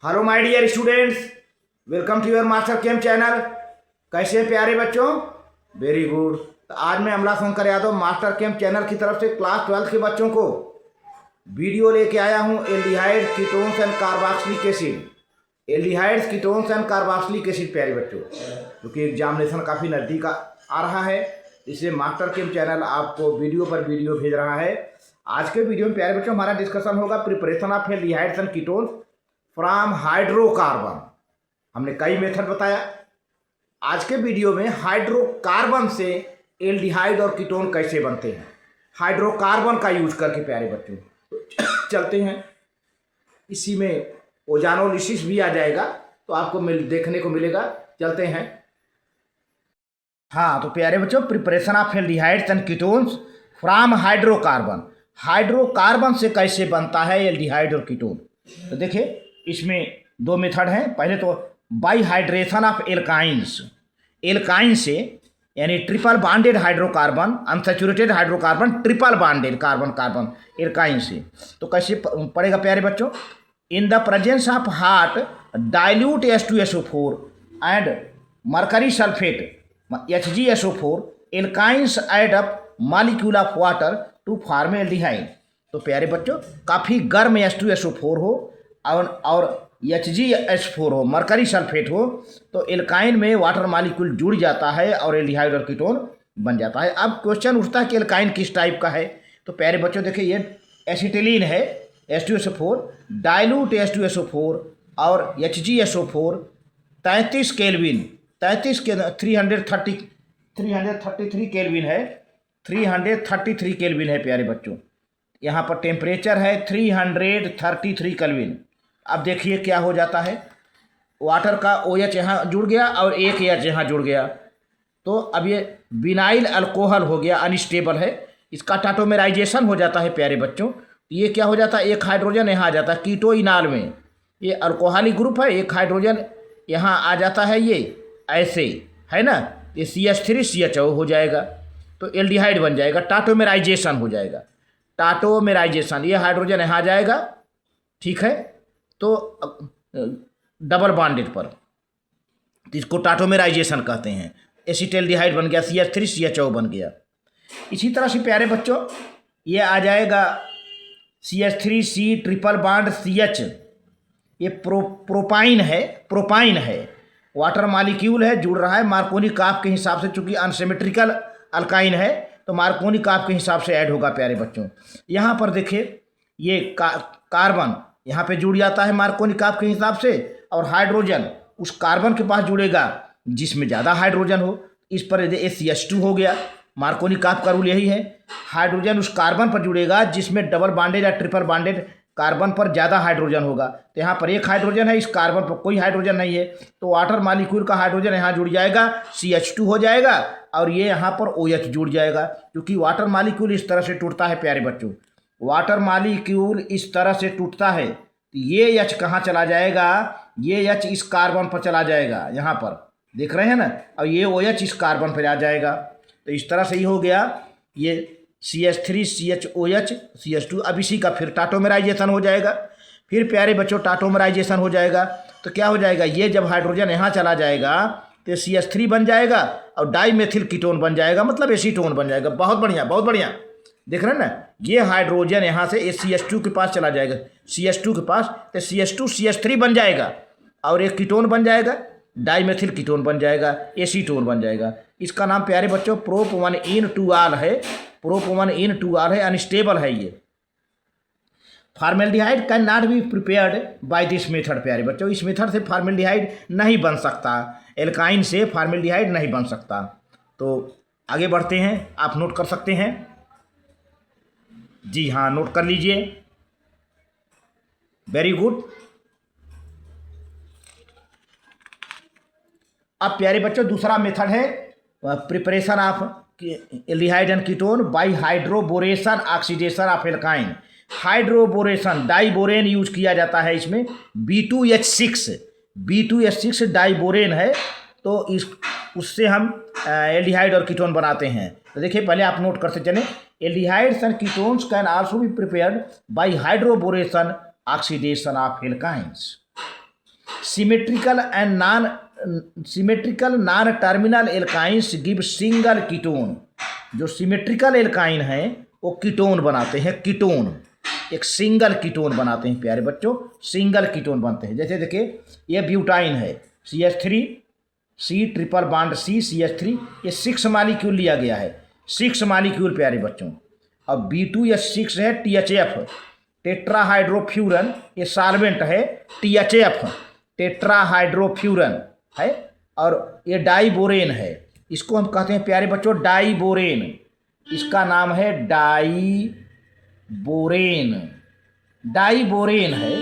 Hello my dear students, welcome to your master chem channel. कैसे हैं प्यारे बच्चों? Very good. तो आज मैं Amla Shankar Yadav master chem channel की तरफ से क्लास 12 के बच्चों को वीडियो लेके आया हूं aldehyde ketones and carboxylic acid. Aldehydes ketones and carboxylic acid प्यारे बच्चों, क्योंकि एग्जामिनेशन काफ़ी नज़दीक आ रहा है, इसलिए मास्टर केम चैनल आपको वीडियो पर वीडियो भेज रहा है। आज के वीडियो में प्यारे बच्चों हमारा डिस्कशन होगा preparation of aldehydes and ketones from hydrocarbon. हमने कई मेथड बताया। आज के वीडियो में हाइड्रोकार्बन से एल्डिहाइड और कीटोन कैसे बनते हैं, हाइड्रोकार्बन का यूज करके प्यारे बच्चों चलते हैं। इसी में ओजानोलिसिस भी आ जाएगा, तो आपको देखने को मिलेगा। चलते हैं। हाँ, तो प्यारे बच्चों preparation of aldehydes and ketones from hydrocarbon. Hydrocarbon से कैसे बनता है एल्डिहाइड और कीटोन? तो देखिए, इसमें दो मेथड हैं। पहले तो by hydration of alkynes. Alkyne से यानी triple bonded hydrocarbon, unsaturated hydrocarbon, triple bonded carbon carbon alkyne से। तो कैसे पड़ेगा प्यारे बच्चों? In the presence of hot dilute H2SO4 and mercury sulphate HgSO4 alkynes add up molecule of water to form aldehyde. तो प्यारे बच्चों काफ़ी गर्म H2SO4 हो और HgS4 हो, मरकरी सल्फेट हो, तो एल्काइन में वाटर मॉलिक्यूल जुड़ जाता है और एल्डिहाइड और कीटोन बन जाता है। अब क्वेश्चन उठता है कि एल्काइन किस टाइप का है? तो प्यारे बच्चों देखिए, ये एसिटिलीन है H2SO4, डाइल्यूट H2SO4 और HgSO4 33 केल्विन, 33 के 333 केल्विन है, 333 केल्विन है प्यारे बच्चों। यहाँ पर टेम्परेचर है 333 केल्विन। अब देखिए क्या हो जाता है, वाटर का OH यहाँ जुड़ गया और एक H यहाँ जुड़ गया, तो अब ये विनाइल अल्कोहल हो गया, अनस्टेबल है। इसका टाटोमेराइजेशन हो जाता है प्यारे बच्चों। ये क्या हो जाता है, एक हाइड्रोजन यहाँ आ जाता है कीटोइनाल में, ये अल्कोहलिक ग्रुप है, एक हाइड्रोजन यहाँ आ जाता है, ये ऐसे है ना, ये CH3CHO हो जाएगा, तो एल्डिहाइड बन जाएगा। टाटोमेराइजेशन हो जाएगा, टाटोमेराइजेशन, ये हाइड्रोजन यहाँ आ जाएगा, ठीक है, तो डबल बॉन्डेड पर, तो इसको टाटोमेराइजेशन कहते हैं। एसिटेल्डिहाइड बन गया, CH3CHO बन गया। इसी तरह से प्यारे बच्चों ये आ जाएगा CH3C ट्रिपल बॉन्ड CH, ये प्रोपाइन है, वाटर मॉलिक्यूल है, जुड़ रहा है मार्कोनी काफ के हिसाब से, चूंकि अनसिमेट्रिकल अल्काइन है तो मार्कोनी काफ के हिसाब से ऐड होगा प्यारे बच्चों। यहाँ पर देखिए, ये कार्बन यहाँ पे जुड़ जाता है मार्कोनी काफ के हिसाब से, और हाइड्रोजन उस कार्बन के पास जुड़ेगा जिसमें ज़्यादा हाइड्रोजन हो। इस पर CH2 हो गया, मार्कोनी काफ का रूल यही है, हाइड्रोजन उस कार्बन पर जुड़ेगा जिसमें डबल बॉन्डेड या ट्रिपल बॉन्डेड कार्बन पर ज़्यादा हाइड्रोजन होगा। तो यहाँ पर एक हाइड्रोजन है, इस कार्बन पर कोई हाइड्रोजन नहीं है, तो वाटर मॉलिक्यूल का हाइड्रोजन यहाँ जुड़ जाएगा, CH2 हो जाएगा, और ये यहाँ पर OH जुड़ जाएगा। क्योंकि वाटर मॉलिक्यूल इस तरह से टूटता है प्यारे बच्चों, वाटर मॉलिक्यूल इस तरह से टूटता है, तो ये H कहाँ चला जाएगा, ये H इस कार्बन पर चला जाएगा, यहाँ पर देख रहे हैं ना, और ये OH इस कार्बन पर आ जाएगा। तो इस तरह से ही हो गया, ये CH3CHOH CH2। अब इसी का फिर टाटोमेराइजेशन हो जाएगा। फिर प्यारे बच्चों टाटोमेराइजेशन हो जाएगा, तो क्या हो जाएगा, ये जब हाइड्रोजन यहाँ चला जाएगा तो CH3 बन जाएगा और डाइमेथिल कीटोन बन जाएगा, मतलब एसीटोन बन जाएगा। बहुत बढ़िया, बहुत बढ़िया, देख रहे हैं ना, ये हाइड्रोजन यहाँ से CH2 के पास चला जाएगा, CH2 के पास, तो CH2 CH3 बन जाएगा और एक कीटोन बन जाएगा, डाइमेथिल कीटोन बन जाएगा, एसीटोन बन जाएगा। इसका नाम प्यारे बच्चों प्रोप1इन2आल है, प्रोप1इन2आल है, अनस्टेबल है ये। Formaldehyde can not be prepared by this method प्यारे बच्चों, इस मेथड से फार्मेल्डिहाइड नहीं बन सकता, एल्काइन से फार्मेल्डिहाइड नहीं बन सकता। तो आगे बढ़ते हैं, आप नोट कर सकते हैं। जी हाँ, नोट कर लीजिए, वेरी गुड। अब प्यारे बच्चों दूसरा मेथड है preparation of aldehyde and ketone by hydroboration oxidation of alkyne. Hydroboration, diborane use किया जाता है इसमें, B2H6 डाइबोरेन है, तो इस उससे हम एल्डिहाइड और कीटोन बनाते हैं। तो देखिए, पहले आप नोट करते चलें, aldehydes and ketones can also be prepared by hydroboration oxidation of alkynes. Symmetrical non terminal alkynes give single ketone. जो सिमेट्रिकल एल्काइन है वो कीटोन बनाते हैं, कीटोन एक सिंगल कीटोन बनाते हैं प्यारे बच्चों, सिंगल कीटोन बनते हैं। जैसे देखिए ये ब्यूटाइन है, CH3 C triple bond C CH3, ये 6 मालिक्यूल लिया गया है, 6 मालिक्यूल प्यारे बच्चों। अब B2H6 है THF टेट्राहाइड्रोफ्यूरन, ये सॉल्वेंट है THF टेट्राहाइड्रोफ्यूरन है, और ये डाइबोरेन है, इसको हम कहते हैं प्यारे बच्चों डाइबोरेन, इसका नाम है डाइबोरेन है।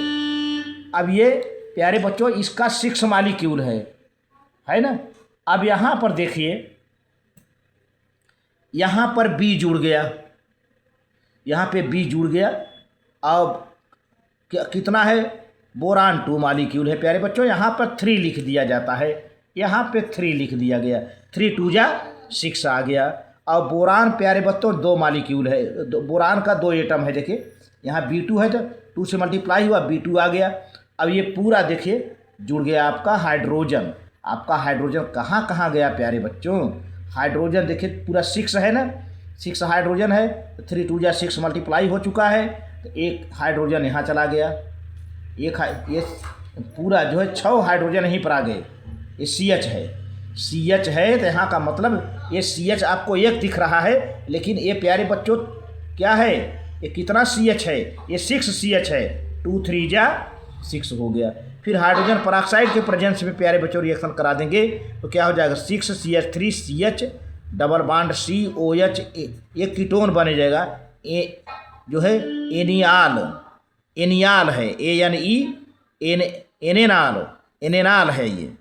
अब ये प्यारे बच्चों इसका 6 मालिक्यूल है ना। अब यहाँ पर देखिए, यहाँ पर B जुड़ गया, यहाँ पे B जुड़ गया। अब कितना है, बोरान 2 मालिक्यूल है प्यारे बच्चों, यहाँ पर 3 लिख दिया जाता है, यहाँ पे 3 लिख दिया गया, 3 2 जा 6 आ गया। और बोरान प्यारे बच्चों 2 मालिक्यूल है, बोरान का 2 एटम है, देखिए यहाँ B2 है तो 2 से मल्टीप्लाई हुआ B2 आ गया। अब ये पूरा देखिए जुड़ गया आपका हाइड्रोजन। आपका हाइड्रोजन कहाँ कहाँ गया प्यारे बच्चों, हाइड्रोजन देखिए पूरा 6 है ना, 6 हाइड्रोजन है, 3 2 जा 6 मल्टीप्लाई हो चुका है, तो एक हाइड्रोजन यहाँ चला गया, ये पूरा जो है 6 हाइड्रोजन यहीं पर आ गए। ये CH है तो यहाँ का मतलब ये CH आपको एक दिख रहा है, लेकिन ये प्यारे बच्चों क्या है, ये कितना CH है, ये 6 CH है, 2 3 जा 6 हो गया। फिर हाइड्रोजन पेरोक्साइड के प्रेजेंस में प्यारे बच्चों रिएक्शन करा देंगे तो क्या हो जाएगा, 6 CH3 CH double bond COH, ये कीटोन बने जाएगा। ये जो है एनियाल है, एनेनाल है ये,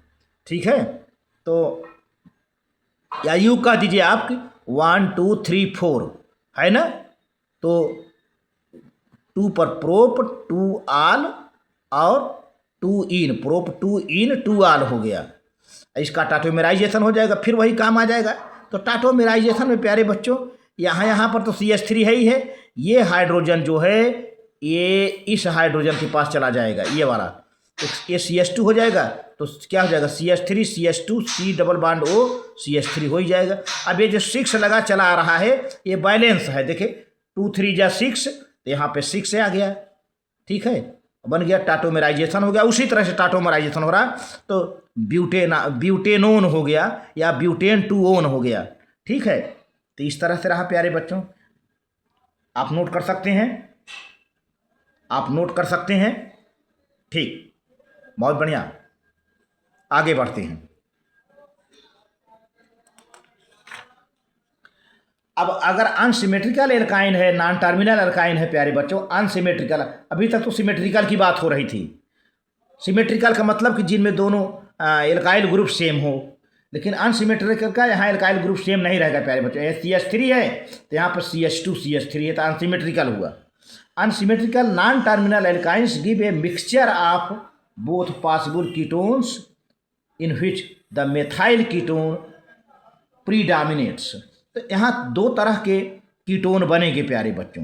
ठीक है। तो या यू कह दीजिए आप 1 2 3 4 है ना, तो 2 पर प्रोप 2 आल और 2 इन, प्रोप 2 इन 2 आल हो गया। इसका टाटोमेराइजेशन हो जाएगा, फिर वही काम आ जाएगा। तो टाटोमेराइजेशन में प्यारे बच्चों यहाँ पर तो CH3 है ही है, ये हाइड्रोजन जो है ये इस हाइड्रोजन के पास चला जाएगा, ये वाला, तो ये CH2 हो जाएगा। तो क्या हो जाएगा, CH3 CH2 C double bond O CH3 हो ही जाएगा। अब ये जो 6 लगा चला आ रहा है ये बैलेंस है, देखिए 2 3 जा 6, तो यहाँ पे 6 आ गया, ठीक है, बन गया, टाटोमेराइजेशन हो गया। उसी तरह से टाटोमेराइजेशन हो रहा तो ब्यूटेनोन हो गया या ब्यूटेन 2 हो गया, ठीक है। तो इस तरह से रहा प्यारे बच्चों, आप नोट कर सकते हैं, ठीक, बहुत बढ़िया। आगे बढ़ते हैं। अब अगर अनसिमेट्रिकल एल्काइन है, नॉन टर्मिनल एल्काइन है प्यारे बच्चों, अनसिमेट्रिकल, अभी तक तो सिमेट्रिकल की बात हो रही थी। सिमेट्रिकल का मतलब कि जिनमें दोनों एल्काइल ग्रुप सेम हो, लेकिन अनसिमेट्रिकल का यहाँ एल्काइल ग्रुप सेम नहीं रहेगा प्यारे बच्चों। ये CH3 है तो यहाँ पर CH2 CH3 है, तो अनसिमेट्रिकल हुआ। Unsymmetrical non terminal alkynes give a mixture of both possible ketones in which the methyl ketone predominates. तो यहाँ 2 तरह के कीटोन बनेंगे प्यारे बच्चों,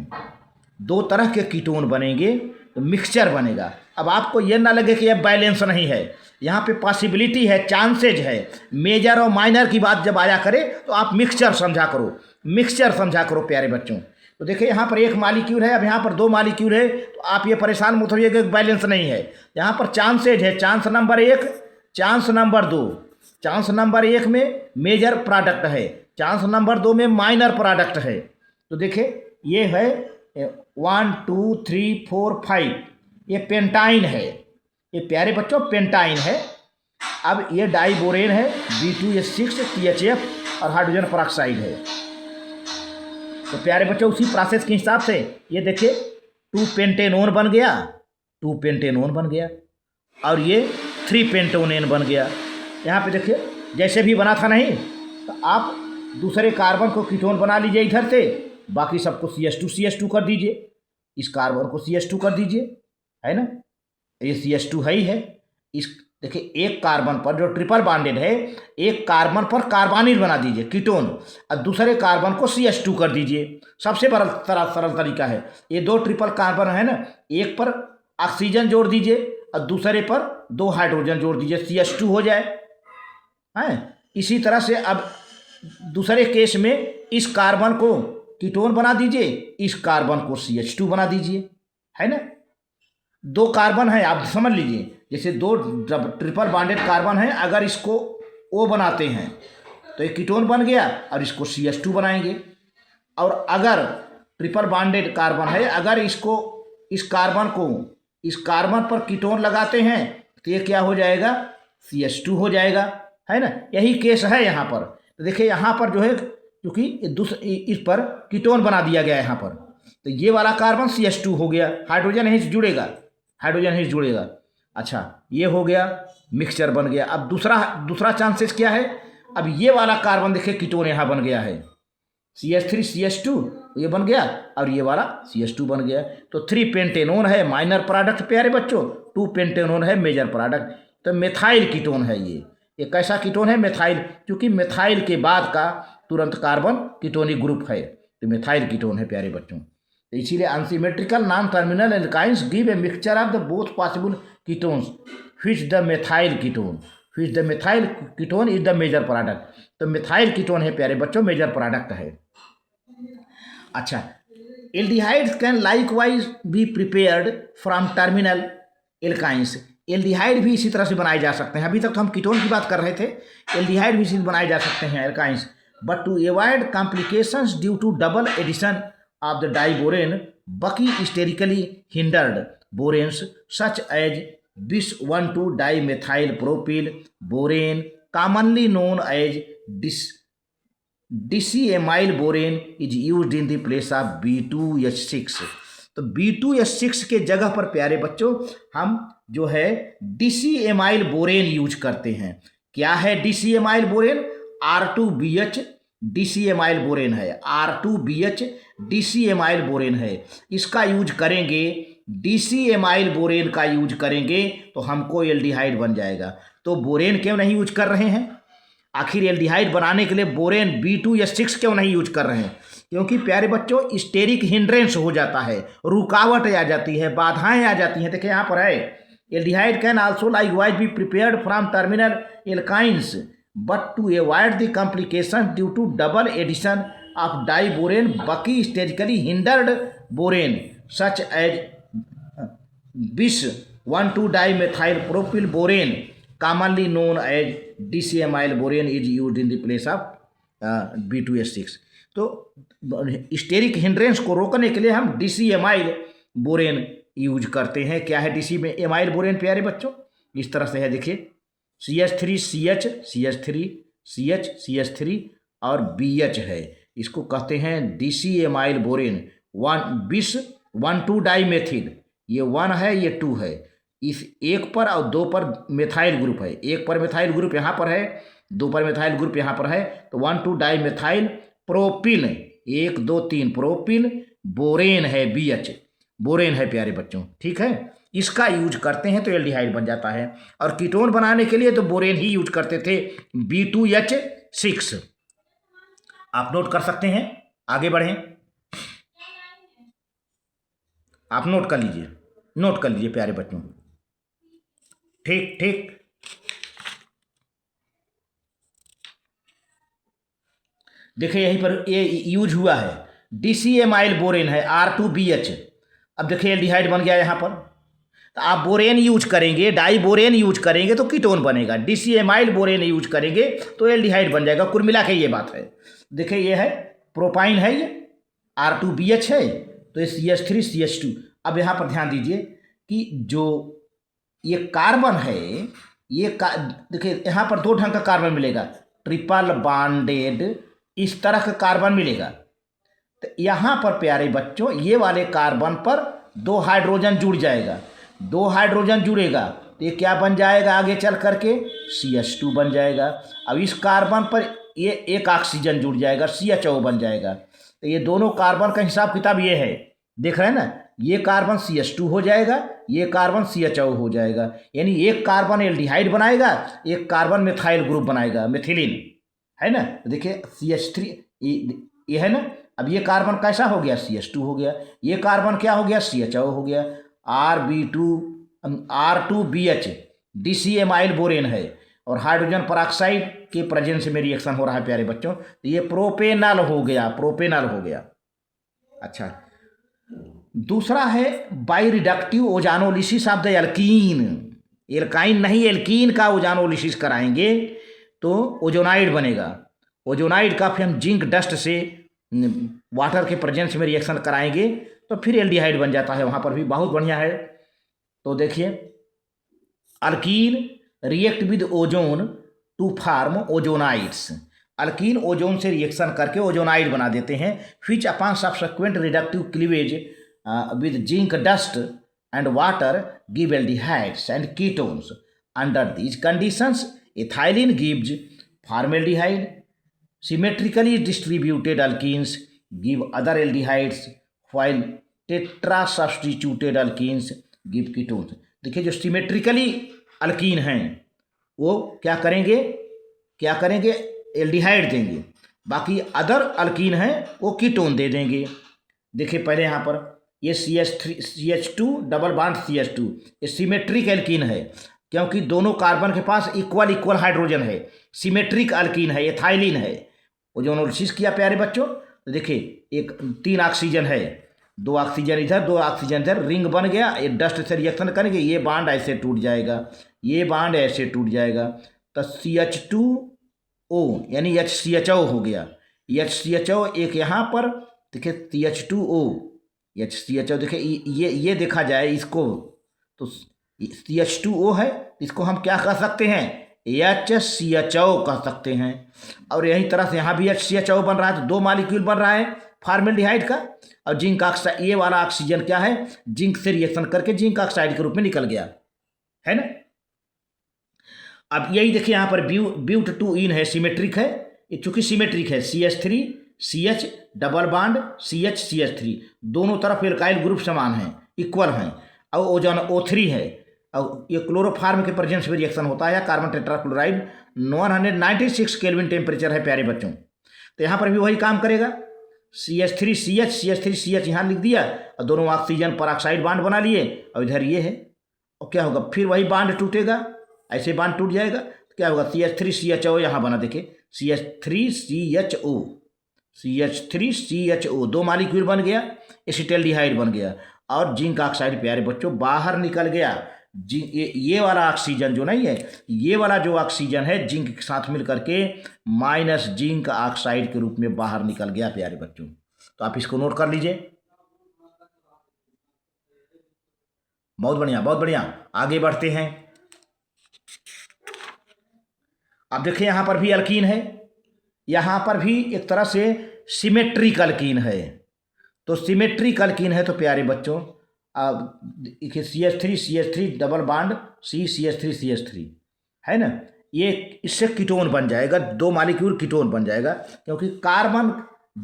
2 तरह के कीटोन बनेंगे, तो मिक्सचर बनेगा। अब आपको ये ना लगे कि यह बैलेंस नहीं है, यहाँ पे पॉसिबिलिटी है, चांसेज है। मेजर और माइनर की बात जब आया करे तो आप मिक्सचर समझा करो प्यारे बच्चों। तो देखिए यहाँ पर 1 मालिक्यूल है, अब यहाँ पर 2 मालिक्यूल है, तो आप ये परेशान मत होइए कि बैलेंस नहीं है। यहाँ पर चांसेज है, chance number 1, chance number 2। Chance number 1 में मेजर प्रोडक्ट है, चांस नंबर 2 में माइनर प्रोडक्ट है। तो देखिए ये है 1 2 3 4 5, ये पेंटाइन है, ये प्यारे बच्चों पेंटाइन है। अब ये डाइबोरेन है, B2H6 THF और हाइड्रोजन पेरोक्साइड है। तो प्यारे बच्चों उसी प्रोसेस के हिसाब से ये देखिए 2 पेंटेनोन बन गया और ये 3 पेंटोनेन बन गया। यहाँ पे देखिए जैसे भी बना था नहीं, तो आप दूसरे कार्बन को कीटोन बना लीजिए इधर से, बाकी सबको CH2 कर दीजिए, इस कार्बन को CH2 कर दीजिए, है ना, ये CH2 है ही है। इस देखिए एक कार्बन पर जो ट्रिपल बॉन्डेड है, एक कार्बन पर कार्बोनिल बना दीजिए कीटोन, और दूसरे कार्बन को CH2 कर दीजिए। सबसे सरल तरीका है, ये 2 ट्रिपल कार्बन है ना, एक पर ऑक्सीजन जोड़ दीजिए और दूसरे पर 2 हाइड्रोजन जोड़ दीजिए, CH2 हो जाए। हैं, इसी तरह से अब दूसरे केस में इस कार्बन को कीटोन बना दीजिए, इस कार्बन को CH2 बना दीजिए, है ना। 2 कार्बन है, आप समझ लीजिए, जैसे 2 ट्रिपल बॉन्डेड कार्बन है, अगर इसको O बनाते हैं तो एक कीटोन बन गया और इसको CH2 बनाएंगे। और अगर ट्रिपल बॉन्डेड कार्बन है, अगर इसको इस कार्बन पर कीटोन लगाते हैं तो ये क्या हो जाएगा, CH2 हो जाएगा, है ना। यही केस है यहाँ पर। तो देखिए यहाँ पर जो है, क्योंकि इस पर कीटोन बना दिया गया है यहाँ पर, तो ये वाला कार्बन CH2 हो गया, हाइड्रोजन यहीं से जुड़ेगा, अच्छा ये हो गया, मिक्सचर बन गया। अब दूसरा चांसेस क्या है, अब ये वाला कार्बन देखिए कीटोन यहाँ बन गया है, CH3 CH2 ये बन गया और ये वाला CH2 बन गया। तो 3 पेंटेनोन है माइनर प्रोडक्ट प्यारे बच्चों, 2 पेंटेनोन है मेजर प्रोडक्ट। तो मिथाइल कीटोन है ये कैसा कीटोन है, मिथाइल, क्योंकि मिथाइल के बाद का तुरंत कार्बन कीटोनिक ग्रुप है, तो मिथाइल कीटोन है प्यारे बच्चों। तो इसीलिए unsymmetrical non terminal alkynes give a mixture of the both possible ketones which the methyl ketone is the major product. तो मिथाइल कीटोन है प्यारे बच्चों, मेजर प्रोडक्ट है। अच्छा, aldehydes can likewise be prepared from terminal alkynes. Aldehyde भी इसी तरह से बनाए जा सकते हैं। अभी तक तो हम कीटोन की बात कर रहे थे, एल्डिहाइड भी इसी बनाए जा सकते हैं alkynes, but to avoid complications due to double addition of the diborane bulky sterically hindered boranes such as bis 1,2 dimethyl propyl borane commonly known as disiamyl borane is used in the place of B2H6। तो B2H6 के जगह पर प्यारे बच्चों हम जो है डिसीएमाइल borane use करते हैं। क्या है डिसीएमाइल बोरेन, R2BH डिसीएमाइल बोरेन है, R2BH डिसीएमाइल बोरेन है। इसका यूज करेंगे, डिसीएमाइल बोरेन का यूज करेंगे तो हमको एल्डिहाइड बन जाएगा। तो बोरेन क्यों नहीं यूज कर रहे हैं, आखिर एल्डिहाइड बनाने के लिए बोरेन B2H6 क्यों नहीं यूज कर रहे हैं? क्योंकि प्यारे बच्चों स्टेरिक हिंड्रेंस हो जाता है, रुकावट आ जाती है, बाधाएं आ जाती हैं। देखिए यहाँ पर है, aldehyde can also likewise be prepared from terminal alkynes but to avoid the complication due to double addition of diborane bulky sterically hindered borane such as bis 1,2 dimethyl propyl borane commonly known as DCAMyl boron is used in the place of B2H6। तो steric hindrance को रोकने के लिए हम DCAMyl borane use करते हैं। क्या है DCAMyl बोरेन प्यारे बच्चों, इस तरह से है, देखिए CH3 CH CH3 CH CH3 और BH है, इसको कहते हैं DCAMyl बोरेन। bis 1,2 डाइमेथिल, ये 1 है ये 2 है, इस 1 पर और 2 पर मिथाइल ग्रुप है, 1 पर मिथाइल ग्रुप यहाँ पर है, 2 पर मिथाइल ग्रुप यहाँ पर है, तो 1,2 डाइमेथाइल प्रोपिल 1 2 3 प्रोपिल बोरेन है, BH बोरेन है प्यारे बच्चों, ठीक है। इसका यूज करते हैं तो एल्डिहाइड बन जाता है। और कीटोन बनाने के लिए तो बोरेन ही यूज करते थे, B2H6। आप नोट कर सकते हैं, आगे बढ़ें, आप नोट कर लीजिए प्यारे बच्चों, ठीक ठीक। देखिए यहीं पर ये यूज हुआ है, DCAMyl बोरेन है, R2BH। अब देखिए एल्डिहाइड बन गया यहाँ पर। तो आप बोरेन यूज करेंगे, डाई बोरेन यूज करेंगे तो कीटोन बनेगा, DCAMyl बोरेन यूज करेंगे तो एल्डिहाइड बन जाएगा। कुल मिला के ये बात है। देखिए ये है प्रोपाइन है, ये R2BH है, तो ये CH3 CH2। अब यहाँ पर ध्यान दीजिए कि जो ये कार्बन है, ये देखिए यहाँ पर 2 ढंग का कार्बन मिलेगा, ट्रिपल बॉन्डेड इस तरह का कार्बन मिलेगा। तो यहाँ पर प्यारे बच्चों ये वाले कार्बन पर 2 हाइड्रोजन जुड़ जाएगा, 2 हाइड्रोजन जुड़ेगा तो ये क्या बन जाएगा, आगे चल करके CH2 बन जाएगा। अब इस कार्बन पर ये 1 ऑक्सीजन जुड़ जाएगा, CHO बन जाएगा। तो ये दोनों कार्बन का हिसाब किताब ये है, देख रहे हैं ना, ये कार्बन CH2 हो जाएगा, ये कार्बन CHO हो जाएगा, यानी एक कार्बन एल्डिहाइड बनाएगा, एक कार्बन मिथाइल ग्रुप बनाएगा, मिथिलीन, है ना। देखिए CH3 ये है ना। अब ये कार्बन कैसा हो गया, CH2 हो गया, ये कार्बन क्या हो गया, CHO हो गया, RB2 R2BH DCAMyl बोरेन है और हाइड्रोजन परऑक्साइड के प्रेजेंस में रिएक्शन हो रहा है प्यारे बच्चों। तो ये प्रोपेनल हो गया, प्रोपेनल हो गया। अच्छा, दूसरा है by reductive ozonolysis of the alkene. Alkyne नहीं, एल्कीन का ओजानोलिसिस कराएंगे तो ओजोनाइड बनेगा। ओजोनाइड का फिर हम जिंक डस्ट से वाटर के प्रेजेंस में रिएक्शन कराएंगे तो फिर एल्डिहाइड बन जाता है। वहाँ पर भी बहुत बढ़िया है। तो देखिए, alkene react with ozone to form ozonides. Alkene ozone से रिएक्शन करके ओजोनाइड बना देते हैं, which upon subsequent reductive cleavage with zinc dust and water give aldehydes and ketones. Under these conditions ethylene gives formaldehyde. Symmetrically distributed alkenes give other aldehydes while tetra substituted alkenes give ketones. देखिए, जो symmetrically alkyne हैं वो क्या करेंगे aldehyde देंगे, बाकी other alkyne हैं वो कीटोन दे देंगे। देखिए पहले यहाँ पर ये CH2 डबल बॉन्ड CH2 ये सिमेट्रिक एल्कीन है, क्योंकि दोनों कार्बन के पास इक्वल हाइड्रोजन है। सिमेट्रिक अल्कीन है, एथाइलिन है। ओजोनोलिसिस किया प्यारे बच्चों, तो देखिए एक 3 ऑक्सीजन है, 2 ऑक्सीजन इधर 2 ऑक्सीजन इधर, रिंग बन गया। ये डस्ट से रिएक्शन करेंगे, ये बॉन्ड ऐसे टूट जाएगा, ये बॉन्ड ऐसे टूट जाएगा, तो CH2O यानी HCHO हो गया। HCHO एक यहाँ पर देखिए CH2O HCHO, देखिए ये देखा जाए इसको तो CH2O है, इसको हम क्या कह सकते हैं, HCHO कह सकते हैं। और यही तरह से यहाँ भी HCHO बन रहा है, तो 2 मॉलिक्यूल बन रहा है फॉर्मेल्डिहाइड का। और जिंक ऑक्साइड, ये वाला ऑक्सीजन क्या है, जिंक से रिएक्शन करके जिंक ऑक्साइड के रूप में निकल गया है ना। अब यही देखिए यहाँ पर ब्यूट 2 इन है, सिमेट्रिक है, ये चूंकि सिमेट्रिक है, CH3 CH double bond CH CH3 दोनों तरफ एल्काइल ग्रुप समान हैं, इक्वल हैं। और ओजोन O3 है, और ये क्लोरोफार्म के प्रेजेंस में रिएक्शन होता है। कार्बन टेट्राक्लोराइड 196 केल्विन टेम्परेचर है प्यारे बच्चों। तो यहाँ पर भी वही काम करेगा, CH3 CH CH3 CH यहाँ लिख दिया, और दोनों ऑक्सीजन पर ऑक्साइड बांड बना लिए, और इधर ये है। और क्या होगा, फिर वही बांड टूटेगा, ऐसे बांड टूट जाएगा, तो क्या होगा, CH3 CHO यहाँ बना, देखिए CH3 CHO 2 मॉलिक्यूल बन गया, एसिटल्डिहाइड बन गया। और जिंक ऑक्साइड प्यारे बच्चों बाहर निकल गया। ये वाला ऑक्सीजन जो नहीं है, ये वाला जो ऑक्सीजन है जिंक के साथ मिल करके माइनस जिंक ऑक्साइड के रूप में बाहर निकल गया प्यारे बच्चों। तो आप इसको नोट कर लीजिए। बहुत बढ़िया, बहुत बढ़िया। आगे बढ़ते हैं। अब देखिए यहाँ पर भी अल्कीन है, यहाँ पर भी एक तरह से सिमेट्रिक अल्कीन है। तो सिमेट्रिक अल्कीन है तो प्यारे बच्चों देखिए CH3 डबल बॉन्ड CH3 है ना, ये इससे कीटोन बन जाएगा, 2 मॉलिक्यूल कीटोन बन जाएगा, क्योंकि कार्बन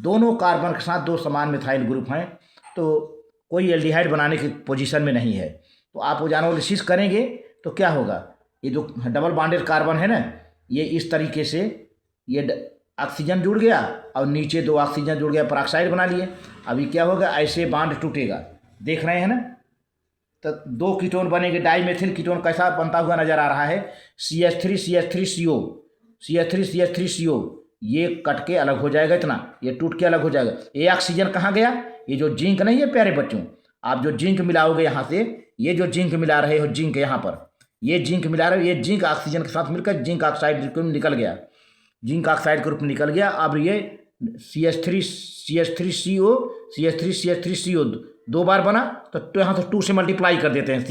दोनों कार्बन के साथ 2 समान मिथाइल ग्रुप हैं, तो कोई एल्डिहाइड बनाने की पोजीशन में नहीं है। तो आप ओजोनोलिसिस करेंगे तो क्या होगा, ये जो डबल बॉन्डेड कार्बन है ना, ये इस तरीके से ये ऑक्सीजन जुड़ गया और नीचे 2 ऑक्सीजन जुड़ गया, परऑक्साइड बना लिए। अभी क्या होगा, ऐसे बॉन्ड टूटेगा, देख रहे हैं ना। तो 2 कीटोन बनेंगे, डाइमेथिल कीटोन कैसा बनता हुआ नजर आ रहा है, CH3CO ये कट के अलग हो जाएगा, इतना ये टूट के अलग हो जाएगा। ये ऑक्सीजन कहाँ गया, ये जो जिंक नहीं है प्यारे बच्चों, आप जो जिंक मिलाओगे यहाँ से, ये जो जिंक मिला रहे हो, जिंक यहाँ पर ये जिंक मिला रहे हो, ये जिंक ऑक्सीजन के साथ मिलकर जिंक ऑक्साइड के रूप में निकल गया, जिंक ऑक्साइड के रूप में निकल गया। अब ये CH3CO 2 बार बना, तो यहाँ तो 2 से मल्टीप्लाई कर देते हैं,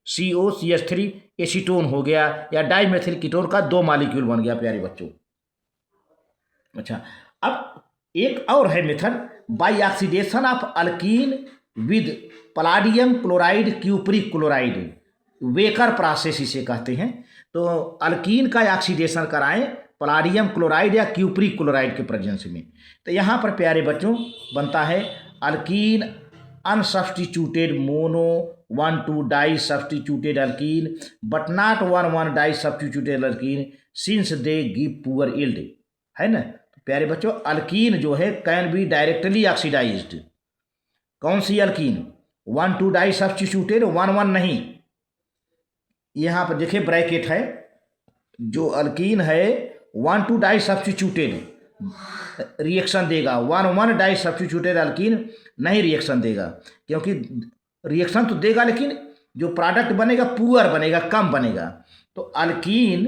CH3 एसीटोन हो गया, या डाइमेथिल कीटोन का 2 मॉलिक्यूल बन गया प्यारे बच्चों। अच्छा, अब एक और है method, by oxidation of alkene with palladium chloride cupric chloride, Wacker process इसे कहते हैं। तो अल्कीन का ऑक्सीडेशन कराएं पलाडियम क्लोराइड या क्यूप्रिक क्लोराइड के प्रेजेंस में। तो यहाँ पर प्यारे बच्चों बनता है alkene unsubstituted mono 1,2 di substituted alkene but not 1,1 di substituted alkene since they give poor yield, है ना। तो प्यारे बच्चों अल्कीन जो है कैन बी डायरेक्टली ऑक्सीडाइज्ड। कौन सी अल्कीन, 1,2 डाई सब्स्टिट्यूटेड, 1,1 नहीं, यहाँ पर देखिए ब्रैकेट है, जो अल्कीन है 1,2 डाई सब्स्टिट्यूटेड रिएक्शन देगा, 1,1 डाई सब्स्टिट्यूटेड अल्कीन नहीं रिएक्शन देगा, क्योंकि रिएक्शन तो देगा लेकिन जो प्रोडक्ट बनेगा पुअर बनेगा, कम बनेगा। तो alkene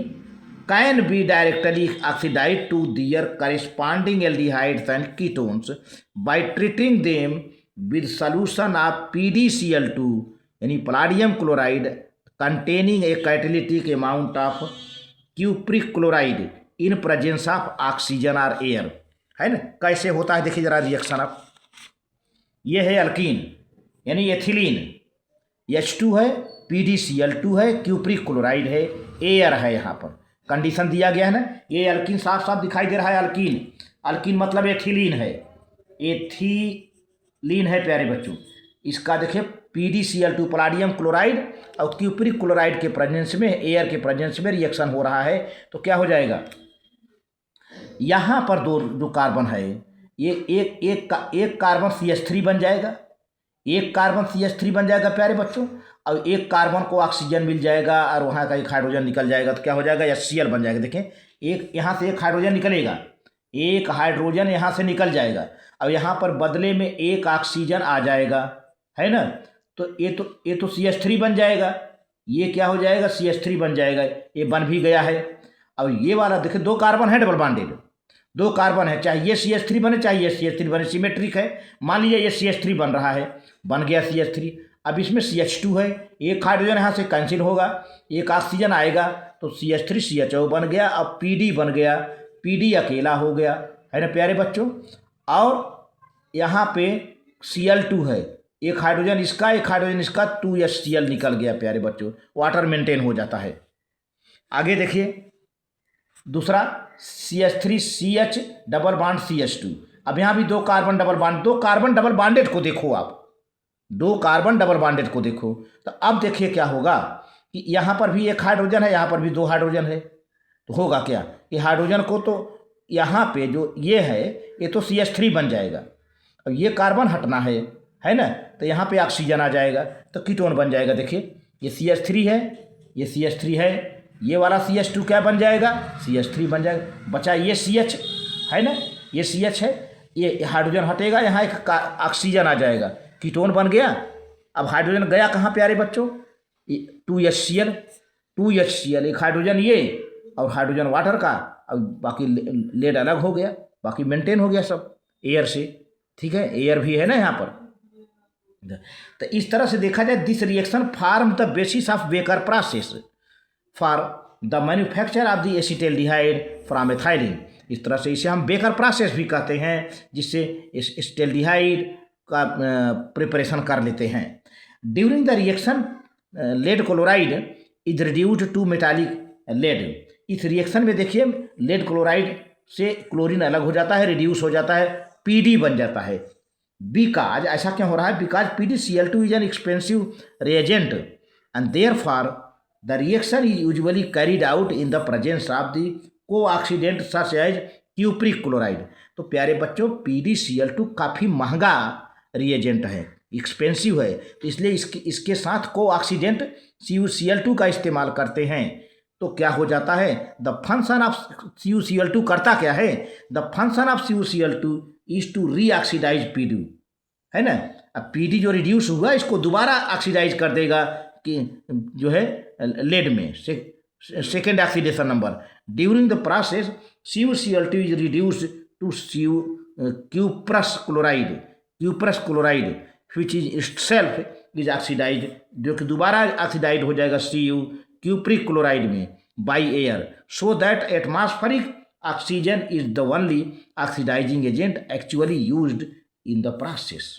can be directly oxidise to their corresponding aldehydes and ketones by treating them with solution of PdCl2 यानी palladium chloride containing a catalytic amount of cupric chloride in presence of oxygen और air, है ना। कैसे होता है देखिए जरा reaction आप। ये है अल्कीन यानी एथिलीन, H2 है, PdCl2 है, क्यूप्रिक क्लोराइड है, एयर है। यहाँ पर कंडीशन दिया गया है ना, ये अल्कीन साफ साफ दिखाई दे रहा है। अल्कीन, अल्कीन मतलब एथिलीन है, एथिलीन है प्यारे बच्चों। इसका देखिए PdCl2 पलाडियम क्लोराइड और क्यूप्रिक क्लोराइड के प्रेजेंस में, एयर के प्रेजेंस में रिएक्शन हो रहा है। तो क्या हो जाएगा, यहाँ पर दो जो कार्बन है ये एक कार्बन CH3 बन जाएगा, एक कार्बन CH3 बन जाएगा प्यारे बच्चों, और एक कार्बन को ऑक्सीजन मिल जाएगा और वहाँ का एक हाइड्रोजन निकल जाएगा। तो क्या हो जाएगा, HCl बन जाएगा। देखें एक यहाँ से एक हाइड्रोजन निकलेगा, एक हाइड्रोजन यहाँ से निकल जाएगा, और यहाँ पर बदले में एक ऑक्सीजन आ जाएगा, है ना। तो ये तो CH3 बन जाएगा, ये क्या हो जाएगा, CH3 बन जाएगा, ये बन भी गया है। अब ये वाला देखिए दो कार्बन है डबल बॉन्डेड, दो कार्बन है, चाहे ये CH3 बने चाहे ये CH3 बने, सिमेट्रिक है। मान लीजिए ये CH3 बन रहा है, बन गया CH3। अब इसमें CH2 है, एक हाइड्रोजन यहाँ से कैंसिल होगा, एक ऑक्सीजन आएगा, तो CH3 CHO बन गया। अब PD बन गया, PD अकेला हो गया, है ना प्यारे बच्चों। और यहाँ पे Cl2 है, एक हाइड्रोजन इसका एक हाइड्रोजन इसका, 2HCl निकल गया प्यारे बच्चों, वाटर मेंटेन हो जाता है। आगे देखिए दूसरा CH3CH डबल बॉन्ड CH2। अब यहाँ भी दो कार्बन डबल बॉन्ड, दो कार्बन डबल बॉन्डेड को देखो आप, दो कार्बन डबल बॉन्डेड को देखो। तो अब देखिए क्या होगा कि यहाँ पर भी एक हाइड्रोजन है, यहाँ पर भी दो हाइड्रोजन है। तो होगा क्या, ये हाइड्रोजन को तो यहाँ पे जो ये है ये तो CH3 बन जाएगा, अब ये कार्बन हटना है ना। तो यहाँ पे ऑक्सीजन आ जाएगा, तो कीटोन बन जाएगा। देखिए ये CH3 है, ये CH3 है, ये वाला CH2 क्या बन जाएगा, CH3 बन जाएगा। बचा ये CH है ना, ये CH है, ये हाइड्रोजन हटेगा, यहाँ एक ऑक्सीजन आ जाएगा, कीटोन बन गया। अब हाइड्रोजन गया कहाँ प्यारे बच्चों, 2HCl, एक हाइड्रोजन ये और हाइड्रोजन वाटर का, अब बाकी लेड अलग हो गया, बाकी मेंटेन हो गया सब एयर से, ठीक है। एयर भी है ना यहाँ पर। तो इस तरह से देखा जाए, this reaction form the basis of baker process for the manufacture of the acetaldehyde from ethylene. इस तरह से इसे हम बेकर प्रोसेस भी कहते हैं, जिससे इस एसिटाल्डिहाइड का प्रिपरेशन कर लेते हैं। During the reaction lead chloride is reduced to metallic lead. इस रिएक्शन में देखिए लेड क्लोराइड से क्लोरीन अलग हो जाता है, रिड्यूस हो जाता है, PD बन जाता है। बिकॉज ऐसा क्यों हो रहा है, because PdCl2 is an expensive reagent and therefore the reaction is usually carried out in the presence of the cooxidant such as cupric chloride. तो प्यारे बच्चों PdCl2 काफ़ी महंगा रिएजेंट है, एक्सपेंसिव है, तो इसलिए इसके साथ कोऑक्सीडेंट CuCl2 का इस्तेमाल करते हैं। तो क्या हो जाता है, द फंक्शन ऑफ CuCl2 करता क्या है, the function of CuCl2 is to reoxidise PD, है ना। अब PD जो रिड्यूस हुआ इसको दोबारा ऑक्सीडाइज कर देगा कि जो है लेड में second oxidation number. During the process CuCl2 is reduce to cuprous chloride which is itself is oxidise, जो कि दोबारा ऑक्सीडाइज हो जाएगा क्यूप्रिक क्लोराइड में by air, so that atmospheric oxygen is the only oxidising agent actually used in the process.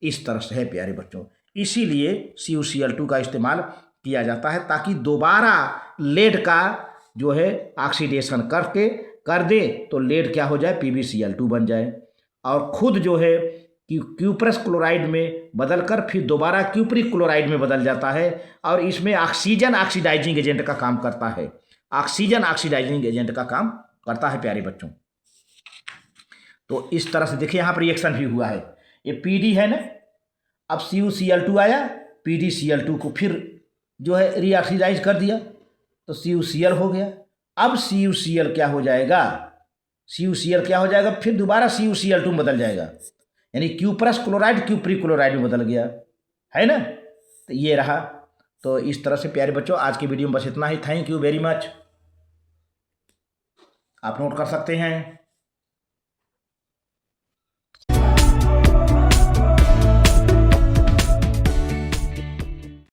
इस तरह से है प्यारे बच्चों, इसीलिए CuCl2 का इस्तेमाल किया जाता है, ताकि दोबारा लेड का जो है ऑक्सीडेशन कर दे तो लेड क्या हो जाए, PbCl2 बन जाए, और खुद जो है क्यूप्रस क्लोराइड में बदलकर फिर दोबारा क्यूप्रिक क्लोराइड में बदल जाता है, और इसमें ऑक्सीजन ऑक्सीडाइजिंग एजेंट का काम करता है, ऑक्सीजन ऑक्सीडाइजिंग एजेंट का काम करता है प्यारे बच्चों। तो इस तरह से देखिए यहाँ पर रिएक्शन भी हुआ है, ये PD है ना, अब CuCl2 आया, PdCl2 को फिर जो है रीऑक्सीडाइज कर दिया तो CuCl हो गया। अब CuCl क्या हो जाएगा, CuCl क्या हो जाएगा, फिर दोबारा CuCl2 में बदल जाएगा, यानी Q+ क्लोराइड Q+ क्लोराइड में बदल गया, है ना। तो ये रहा। तो इस तरह से प्यारे बच्चों आज की वीडियो में बस इतना ही। Thank you very much. आप नोट कर सकते हैं।